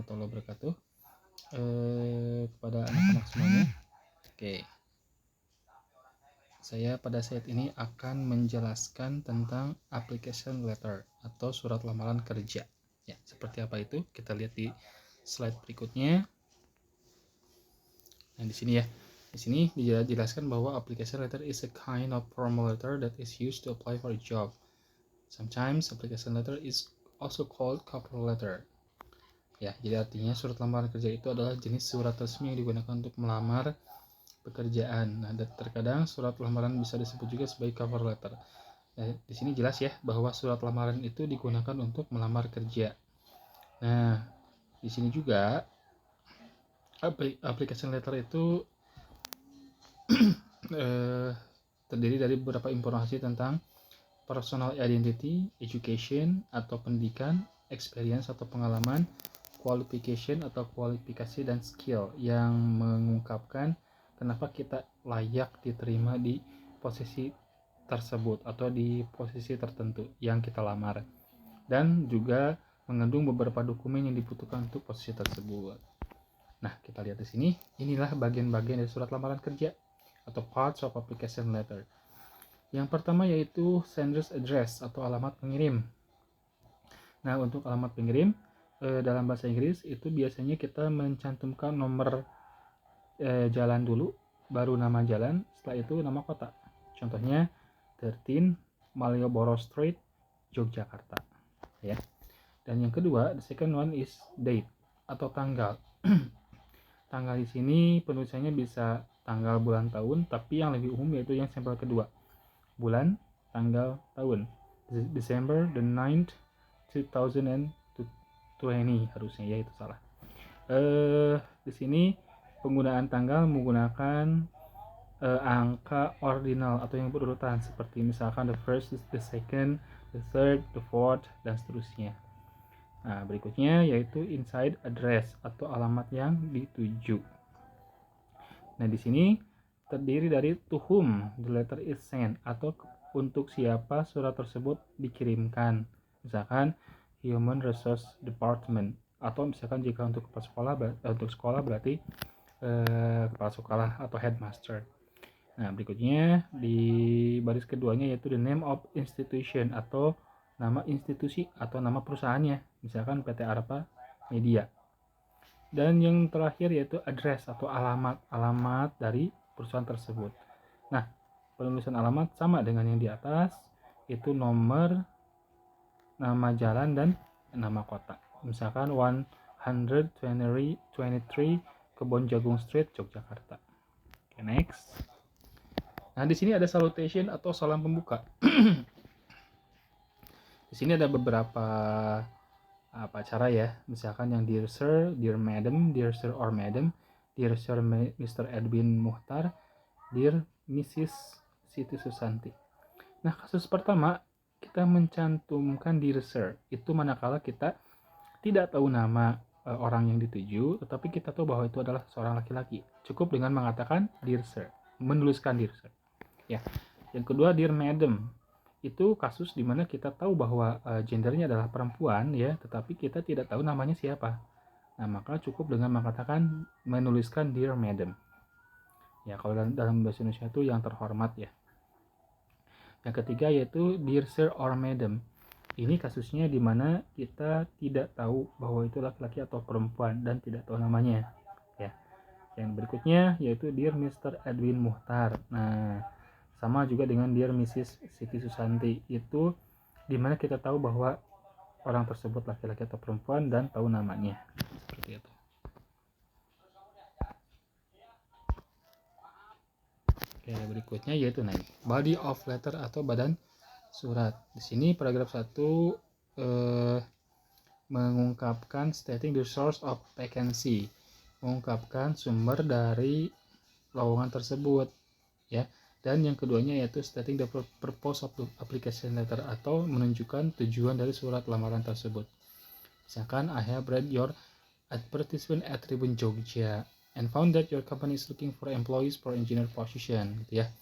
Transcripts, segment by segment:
warahmatullahi wabarakatuh. Kepada anak-anak semuanya. Oke. Saya pada saat ini akan menjelaskan tentang application letter atau surat lamaran kerja. Ya, seperti apa itu? Kita lihat di slide berikutnya. Nah, di sini ya. Di sini dijelaskan bahwa application letter is a kind of formal letter that is used to apply for a job. Sometimes application letter is also called cover letter. Ya, jadi artinya surat lamaran kerja itu adalah jenis surat resmi yang digunakan untuk melamar pekerjaan. Nah, dan terkadang surat lamaran bisa disebut juga sebagai cover letter. Nah, di sini jelas ya bahwa surat lamaran itu digunakan untuk melamar kerja. Nah, di sini juga application letter itu terdiri dari beberapa informasi tentang personal identity, education atau pendidikan, experience atau pengalaman, qualification atau kualifikasi, dan skill yang mengungkapkan kenapa kita layak diterima di posisi tersebut atau di posisi tertentu yang kita lamar, dan juga mengandung beberapa dokumen yang dibutuhkan untuk posisi tersebut. Nah, kita lihat di sini, inilah bagian-bagian dari surat lamaran kerja atau parts of application letter. Yang pertama yaitu sender's address atau alamat pengirim. Nah, untuk alamat pengirim dalam bahasa Inggris itu biasanya kita mencantumkan nomor jalan dulu, baru nama jalan, setelah itu nama kota. Contohnya 13 Malioboro Street, Yogyakarta. Ya. Dan yang kedua, the second one is date atau tanggal. Tanggal di sini penulisannya bisa tanggal, bulan, tahun, tapi yang lebih umum yaitu yang sampel kedua. Bulan, tanggal, tahun. December the 9th 2020 harusnya ya, itu salah. Di sini penggunaan tanggal menggunakan angka ordinal atau yang berurutan seperti misalkan the first, the second, the third, the fourth, dan seterusnya. Nah, berikutnya yaitu inside address atau alamat yang dituju. Nah, di sini terdiri dari to whom the letter is sent atau untuk siapa surat tersebut dikirimkan. Misalkan Human Resource Department, atau misalkan jika untuk sekolah berarti kepala sekolah atau headmaster. Nah, berikutnya di baris keduanya yaitu the name of institution atau nama institusi atau nama perusahaannya, misalkan PT Arpa Media. Dan yang terakhir yaitu address atau alamat dari perusahaan tersebut. Nah, penulisan alamat sama dengan yang di atas, itu nomor, nama jalan, dan nama kota. Misalkan 123 Kebon Jagung Street, Yogyakarta. Okay, next. Nah, di sini ada salutation atau salam pembuka. Di sini ada beberapa cara ya, misalkan yang dear sir, dear madam, dear sir or madam, dear sir Mr. Edwin Muhtar, dear Mrs. Siti Susanti. Nah, kasus pertama kita mencantumkan dear sir itu manakala kita tidak tahu nama orang yang dituju, tetapi kita tahu bahwa itu adalah seorang laki-laki. Cukup dengan mengatakan dear sir, menuliskan dear sir. Ya. Yang kedua dear madam, itu kasus di mana kita tahu bahwa gendernya adalah perempuan ya, tetapi kita tidak tahu namanya siapa. Nah, maka cukup dengan mengatakan menuliskan dear madam. Ya, kalau dalam bahasa Indonesia itu yang terhormat ya. Yang ketiga yaitu dear sir or madam. Ini kasusnya di mana kita tidak tahu bahwa itu laki-laki atau perempuan dan tidak tahu namanya ya. Yang berikutnya yaitu dear Mr. Edwin Muhtar. Nah, sama juga dengan dear Mrs. Siti Susanti, itu dimana kita tahu bahwa orang tersebut laki-laki atau perempuan dan tahu namanya, seperti itu. Oke, berikutnya yaitu body of letter atau badan surat. Di sini paragraf 1 mengungkapkan stating the source of vacancy, mengungkapkan sumber dari lowongan tersebut ya. Dan yang keduanya yaitu stating the purpose of the application letter atau menunjukkan tujuan dari surat lamaran tersebut. Misalkan I have read your advertisement at Tribun Jogja and found that your company is looking for employees for engineer position, gitu ya.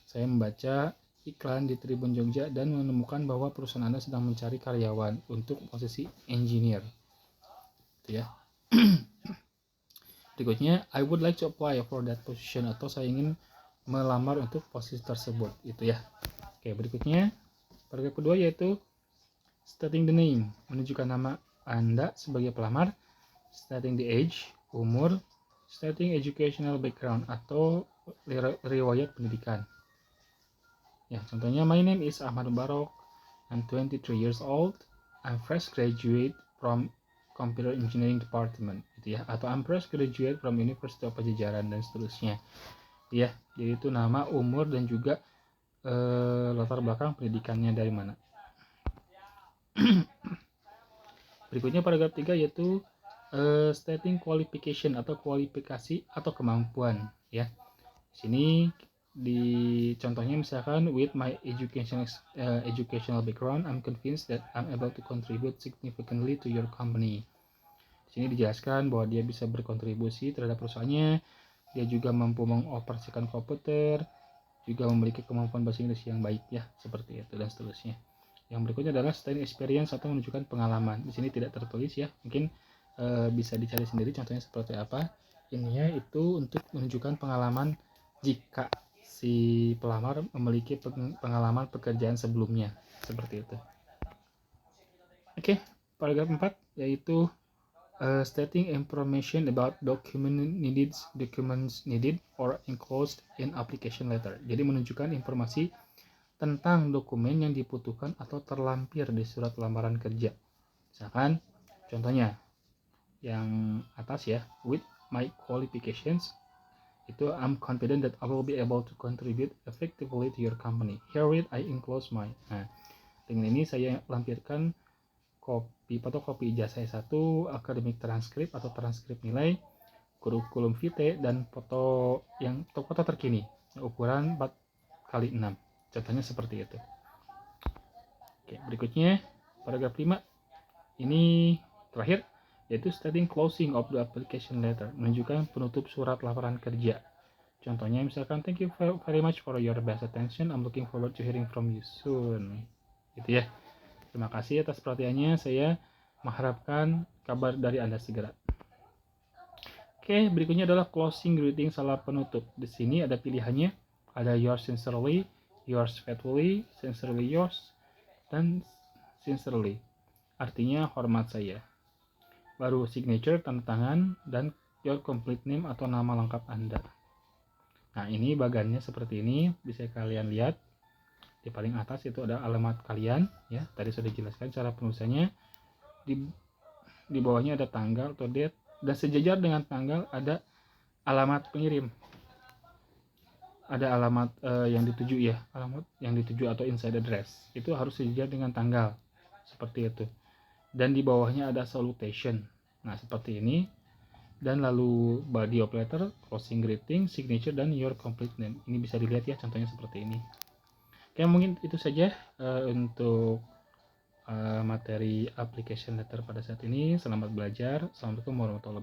Saya membaca iklan di Tribun Jogja dan menemukan bahwa perusahaan Anda sedang mencari karyawan untuk posisi engineer, gitu ya. Berikutnya, I would like to apply for that position, atau saya ingin melamar untuk posisi tersebut, itu ya. Oke, berikutnya paragraf kedua yaitu stating the name, menunjukkan nama Anda sebagai pelamar, stating the age, umur, stating educational background atau riwayat pendidikan. Ya, contohnya my name is Ahmad Mubarak, I'm 23 years old, I'm fresh graduate from Computer Engineering Department, gitu ya, atau I'm fresh graduate from University of Pajajaran dan seterusnya. Ya, jadi itu nama, umur dan juga latar belakang pendidikannya dari mana. Berikutnya paragraf 3 yaitu stating qualification atau kualifikasi atau kemampuan ya. Di sini di contohnya misalkan with my educational background I'm convinced that I'm able to contribute significantly to your company. Di sini dijelaskan bahwa dia bisa berkontribusi terhadap perusahaannya, dia juga mampu mengoperasikan komputer, juga memiliki kemampuan bahasa Inggris yang baik ya, seperti itu dan seterusnya. Yang berikutnya adalah stating experience atau menunjukkan pengalaman. Di sini tidak tertulis ya, mungkin bisa dicari sendiri contohnya seperti apa. Ininya itu untuk menunjukkan pengalaman jika si pelamar memiliki pengalaman pekerjaan sebelumnya, seperti itu. Oke, paragraf 4 yaitu stating information about documents needed or enclosed in application letter. Jadi menunjukkan informasi tentang dokumen yang dibutuhkan atau terlampir di surat lamaran kerja. Misalkan contohnya yang atas ya, with my qualifications itu I'm confident that I will be able to contribute effectively to your company. Herewith I enclose my. Nah, dengan ini saya lampirkan fotokopi ijazah S1, akademik transkrip atau transkrip nilai, kurikulum vitae dan foto terkini ukuran 4x6. Contohnya seperti itu. Oke, berikutnya paragraf 5. Ini terakhir yaitu stating closing of the application letter, menunjukkan penutup surat lamaran kerja. Contohnya misalkan thank you very much for your best attention, I'm looking forward to hearing from you soon. Gitu ya. Terima kasih atas perhatiannya, saya mengharapkan kabar dari Anda segera. Oke, berikutnya adalah closing greeting salam penutup. Di sini ada pilihannya, ada yours sincerely, yours faithfully, sincerely yours, dan sincerely. Artinya hormat saya. Baru signature, tanda tangan, dan your complete name atau nama lengkap Anda. Nah, ini bagannya seperti ini, bisa kalian lihat. Di paling atas itu ada alamat kalian, ya. Tadi sudah dijelaskan cara penulisannya. Di bawahnya ada tanggal atau date, dan sejajar dengan tanggal ada alamat pengirim. Ada alamat yang dituju ya, alamat yang dituju atau inside address. Itu harus sejajar dengan tanggal. Seperti itu. Dan di bawahnya ada salutation. Nah, seperti ini. Dan lalu body of letter, closing greeting, signature, dan your complete name. Ini bisa dilihat ya, contohnya seperti ini. Oke, mungkin itu saja untuk materi application letter pada saat ini. Selamat belajar. Assalamualaikum warahmatullahi wabarakatuh.